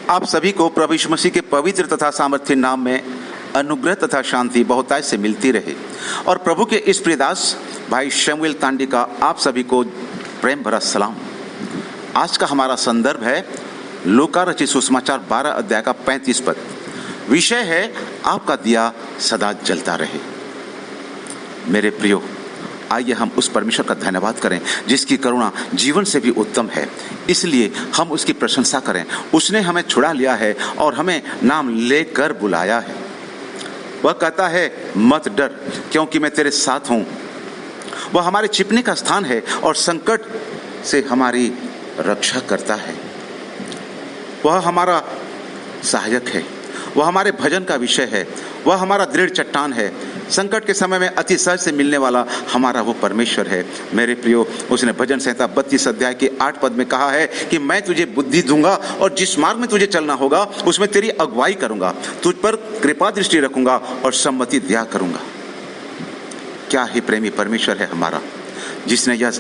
आप सभी को प्रभु यीशु मसीह के पवित्र तथा सामर्थ्य नाम में अनुग्रह तथा शांति बहुतायत से मिलती रहे। और प्रभु के इस प्रियदास भाई शमूएल तांडी का आप सभी को प्रेम भरा सलाम। आज का हमारा संदर्भ है लूका रचित सुसमाचार 12 अध्याय का 35 पद। विषय है आपका दिया सदा जलता रहे। मेरे प्रियो, आइए हम उस परमेश्वर का धन्यवाद करें जिसकी करुणा जीवन से भी उत्तम है। इसलिए हम उसकी प्रशंसा करें। उसने हमें छुड़ा लिया है और हमें नाम लेकर बुलाया है। वह कहता है मत डर, क्योंकि मैं तेरे साथ हूं। वह हमारे छिपने का स्थान है और संकट से हमारी रक्षा करता है। वह हमारा सहायक है। वह हमारे भजन का विषय है। वह हमारा दृढ़ चट्टान है। संकट के समय में अति सहज से मिलने वाला हमारा वो परमेश्वर है। मेरे प्रियो, उसने भजन संहिता 32 अध्याय के 8 पद में कहा है कि मैं तुझे बुद्धि दूंगा और जिस मार्ग में तुझे चलना होगा उसमें तेरी अगुवाई करूंगा, तुझ पर कृपा दृष्टि रखूंगा और सम्मति दिया करूंगा। क्या ही प्रेमी परमेश्वर है हमारा, जिसने यह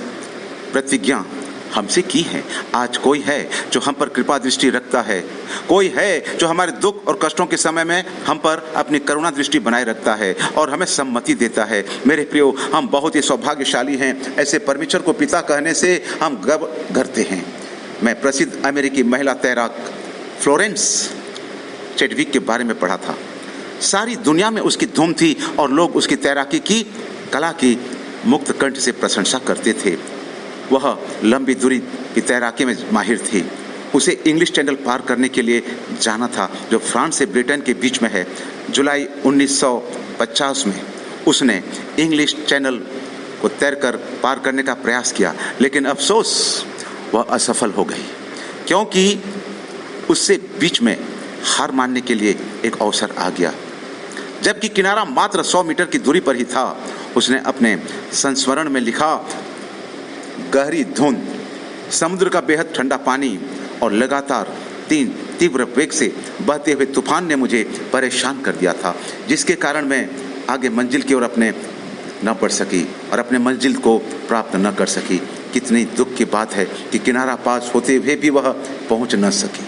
प्रतिज्ञा हमसे की है। आज कोई है जो हम पर कृपा दृष्टि रखता है। कोई है जो हमारे दुख और कष्टों के समय में हम पर अपनी करुणा दृष्टि बनाए रखता है और हमें सम्मति देता है। मेरे प्रियो, हम बहुत ही सौभाग्यशाली हैं। ऐसे परमेश्वर को पिता कहने से हम गर्व करते हैं। मैं प्रसिद्ध अमेरिकी महिला तैराक फ्लोरेंस चैडविक के बारे में पढ़ा था। सारी दुनिया में उसकी धूम थी और लोग उसकी तैराकी की कला की मुक्त कंठ से प्रशंसा करते थे। वह लंबी दूरी की तैराकी में माहिर थी। उसे इंग्लिश चैनल पार करने के लिए जाना था, जो फ्रांस से ब्रिटेन के बीच में है। जुलाई 1950 में उसने इंग्लिश चैनल को तैरकर पार करने का प्रयास किया, लेकिन अफसोस वह असफल हो गई, क्योंकि उससे बीच में हार मानने के लिए एक अवसर आ गया। जबकि किनारा मात्र 100 मीटर की दूरी पर ही था, उसने अपने संस्मरण में लिखा, गहरी धुंध, समुद्र का बेहद ठंडा पानी और लगातार 3 तीव्र वेग से बहते हुए तूफान ने मुझे परेशान कर दिया था, जिसके कारण मैं आगे मंजिल की ओर अपने न बढ़ सकी और अपने मंजिल को प्राप्त न कर सकी। कितनी दुख की बात है कि किनारा पास होते हुए भी वह पहुंच न सकी।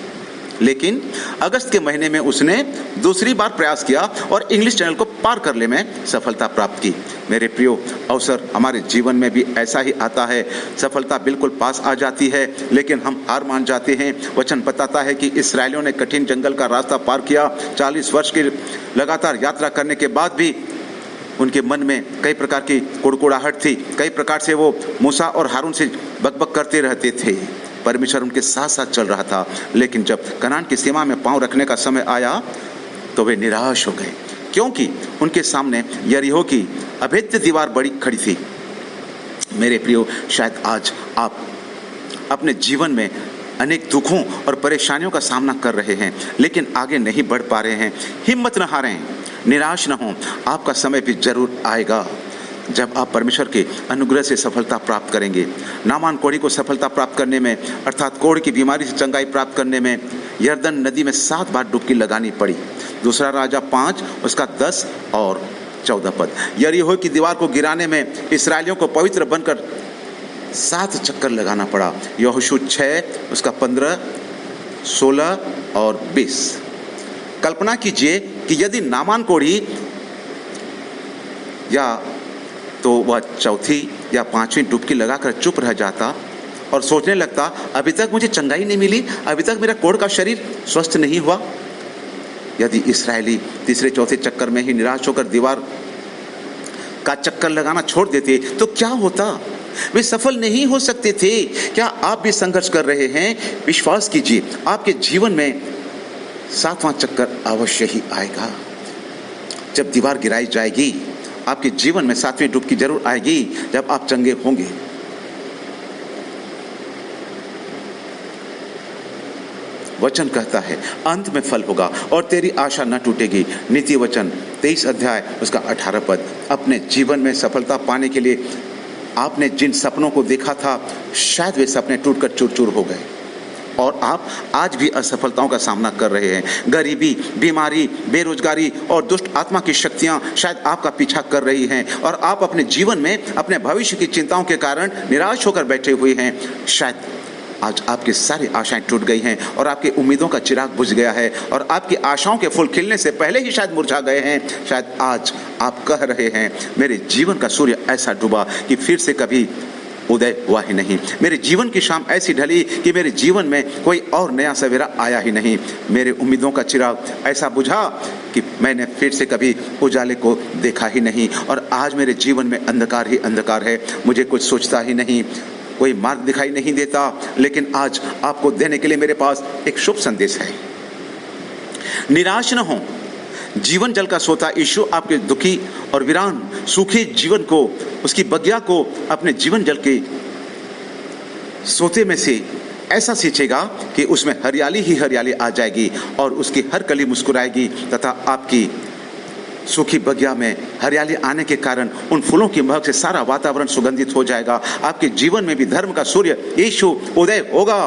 लेकिन अगस्त के महीने में उसने दूसरी बार प्रयास किया और इंग्लिश चैनल को पार करने में सफलता प्राप्त की। मेरे प्रियो, अवसर हमारे जीवन में भी ऐसा ही आता है। सफलता बिल्कुल पास आ जाती है, लेकिन हम हार मान जाते हैं। वचन बताता है कि इस्राएलियों ने कठिन जंगल का रास्ता पार किया। 40 वर्ष की लगातार यात्रा करने के बाद भी उनके मन में कई प्रकार की कुड़कुड़ाहट थी। कई प्रकार से वो मूसा और हारून से बकबक करते रहते थे। परमेश्वर उनके साथ साथ चल रहा था, लेकिन जब कनान की सीमा में पांव रखने का समय आया तो वे निराश हो गए, क्योंकि उनके सामने यरीहो की अभेद्य दीवार बड़ी खड़ी थी। मेरे प्रियो, शायद आज आप अपने जीवन में अनेक दुखों और परेशानियों का सामना कर रहे हैं, लेकिन आगे नहीं बढ़ पा रहे हैं। हिम्मत न हारें, निराश न हों। आपका समय भी जरूर आएगा जब आप परमेश्वर के अनुग्रह से सफलता प्राप्त करेंगे। नामान कोढ़ी को सफलता प्राप्त करने में, अर्थात कोढ़ की बीमारी से चंगाई प्राप्त करने में यरदन नदी में 7 बार डुबकी लगानी पड़ी। दूसरा राजा 5 उसका 10 और 14 पद। यरीहो की दीवार को गिराने में इस्राएलियों को पवित्र बनकर 7 चक्कर लगाना पड़ा। यहोशू 6 उसका 15, 16 और 20। कल्पना कीजिए कि यदि नामान कोढ़ी या तो वह चौथी या 5वीं डुबकी लगाकर चुप रह जाता और सोचने लगता, अभी तक मुझे चंगाई नहीं मिली, अभी तक मेरा कोढ़ का शरीर स्वस्थ नहीं हुआ। यदि इस्राएली तीसरे चौथे चक्कर में ही निराश होकर दीवार का चक्कर लगाना छोड़ देते तो क्या होता? वे सफल नहीं हो सकते थे। क्या आप भी संघर्ष कर रहे हैं? विश्वास कीजिए, आपके जीवन में 7वां चक्कर अवश्य ही आएगा। जब दीवार गिराई जाएगी, आपके जीवन में 7वीं डुबकी जरूर आएगी, जब आप चंगे होंगे। वचन कहता है अंत में फल होगा और तेरी आशा न टूटेगी। नीति वचन 23 अध्याय उसका 18 पद। अपने जीवन में सफलता पाने के लिए आपने जिन सपनों को देखा था, शायद वे सपने टूटकर चूर चूर हो गए और आप आज भी असफलताओं का सामना कर रहे हैं। गरीबी, बीमारी, बेरोजगारी और दुष्ट आत्मा की शक्तियां शायद आपका पीछा कर रही हैं और आप अपने जीवन में अपने भविष्य की चिंताओं के कारण निराश होकर बैठे हुए हैं। शायद आज आपकी सारी आशाएं टूट गई हैं और आपकी उम्मीदों का चिराग बुझ गया है और आपकी आशाओं के फूल खिलने से पहले ही शायद मुरझा गए हैं। शायद आज आप कह रहे हैं, मेरे जीवन का सूर्य ऐसा डूबा कि फिर से कभी उदय हुआ ही नहीं। मेरे जीवन की शाम ऐसी ढली कि मेरे जीवन में कोई और नया सवेरा आया ही नहीं। मेरे उम्मीदों का चिराग ऐसा बुझा कि मैंने फिर से कभी उजाले को देखा ही नहीं और आज मेरे जीवन में अंधकार ही अंधकार है। मुझे कुछ सोचता ही नहीं, कोई मार्ग दिखाई नहीं देता। लेकिन आज आपको देने के लिए मेरे पास एक शुभ संदेश है। निराश न हो, जीवन जल का सोता यीशु आपके दुखी और वीरान सूखे जीवन को, उसकी बगिया को अपने जीवन जल के सोते में से ऐसा सींचेगा कि उसमें हरियाली ही हरियाली आ जाएगी और उसकी हर कली मुस्कुराएगी तथा आपकी सूखी बगिया में हरियाली आने के कारण उन फूलों की महक से सारा वातावरण सुगंधित हो जाएगा। आपके जीवन में भी धर्म का सूर्य यीशु उदय होगा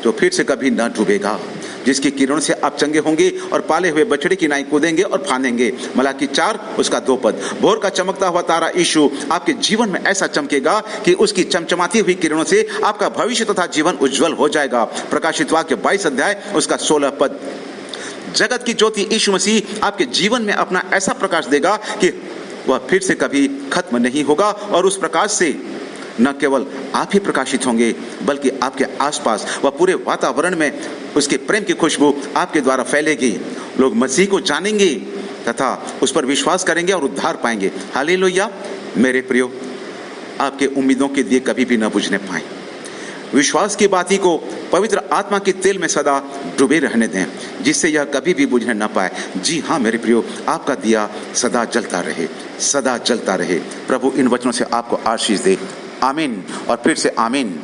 जो फिर से कभी न डूबेगा, जिसकी किरणों से आप चंगे होंगे और पाले हुए बछड़े की नाई कूदेंगे और फांदेंगे। मलाकी 4 उसका 2 पद। भोर का चमकता हुआ तारा यीशु आपके जीवन में ऐसा चमकेगा कि उसकी चमचमाती हुई किरणों से आपका भविष्य तथा जीवन उज्जवल हो जाएगा। प्रकाशित वाक्य 22 अध्याय उसका 16 पद। जगत की ज्योति यीशु मसीह आपके जीवन में अपना ऐसा प्रकाश देगा कि वह फिर से कभी खत्म नहीं होगा और उस प्रकाश से न केवल आप ही प्रकाशित होंगे बल्कि आपके आसपास व पूरे वातावरण में उसके प्रेम की खुशबू आपके द्वारा फैलेगी। लोग मसीह को जानेंगे तथा उस पर विश्वास करेंगे और उद्धार पाएंगे। हालेलुया। मेरे प्रियो, आपके उम्मीदों के दिए कभी भी न बुझने पाए। विश्वास की बाती को पवित्र आत्मा के तेल में सदा डूबे रहने दें जिससे यह कभी भी बुझने न पाए। जी हाँ मेरे प्रियो, आपका दिया सदा जलता रहे, सदा जलता रहे। प्रभु इन वचनों से आपको आशीष दे। आमीन और फिर से आमीन।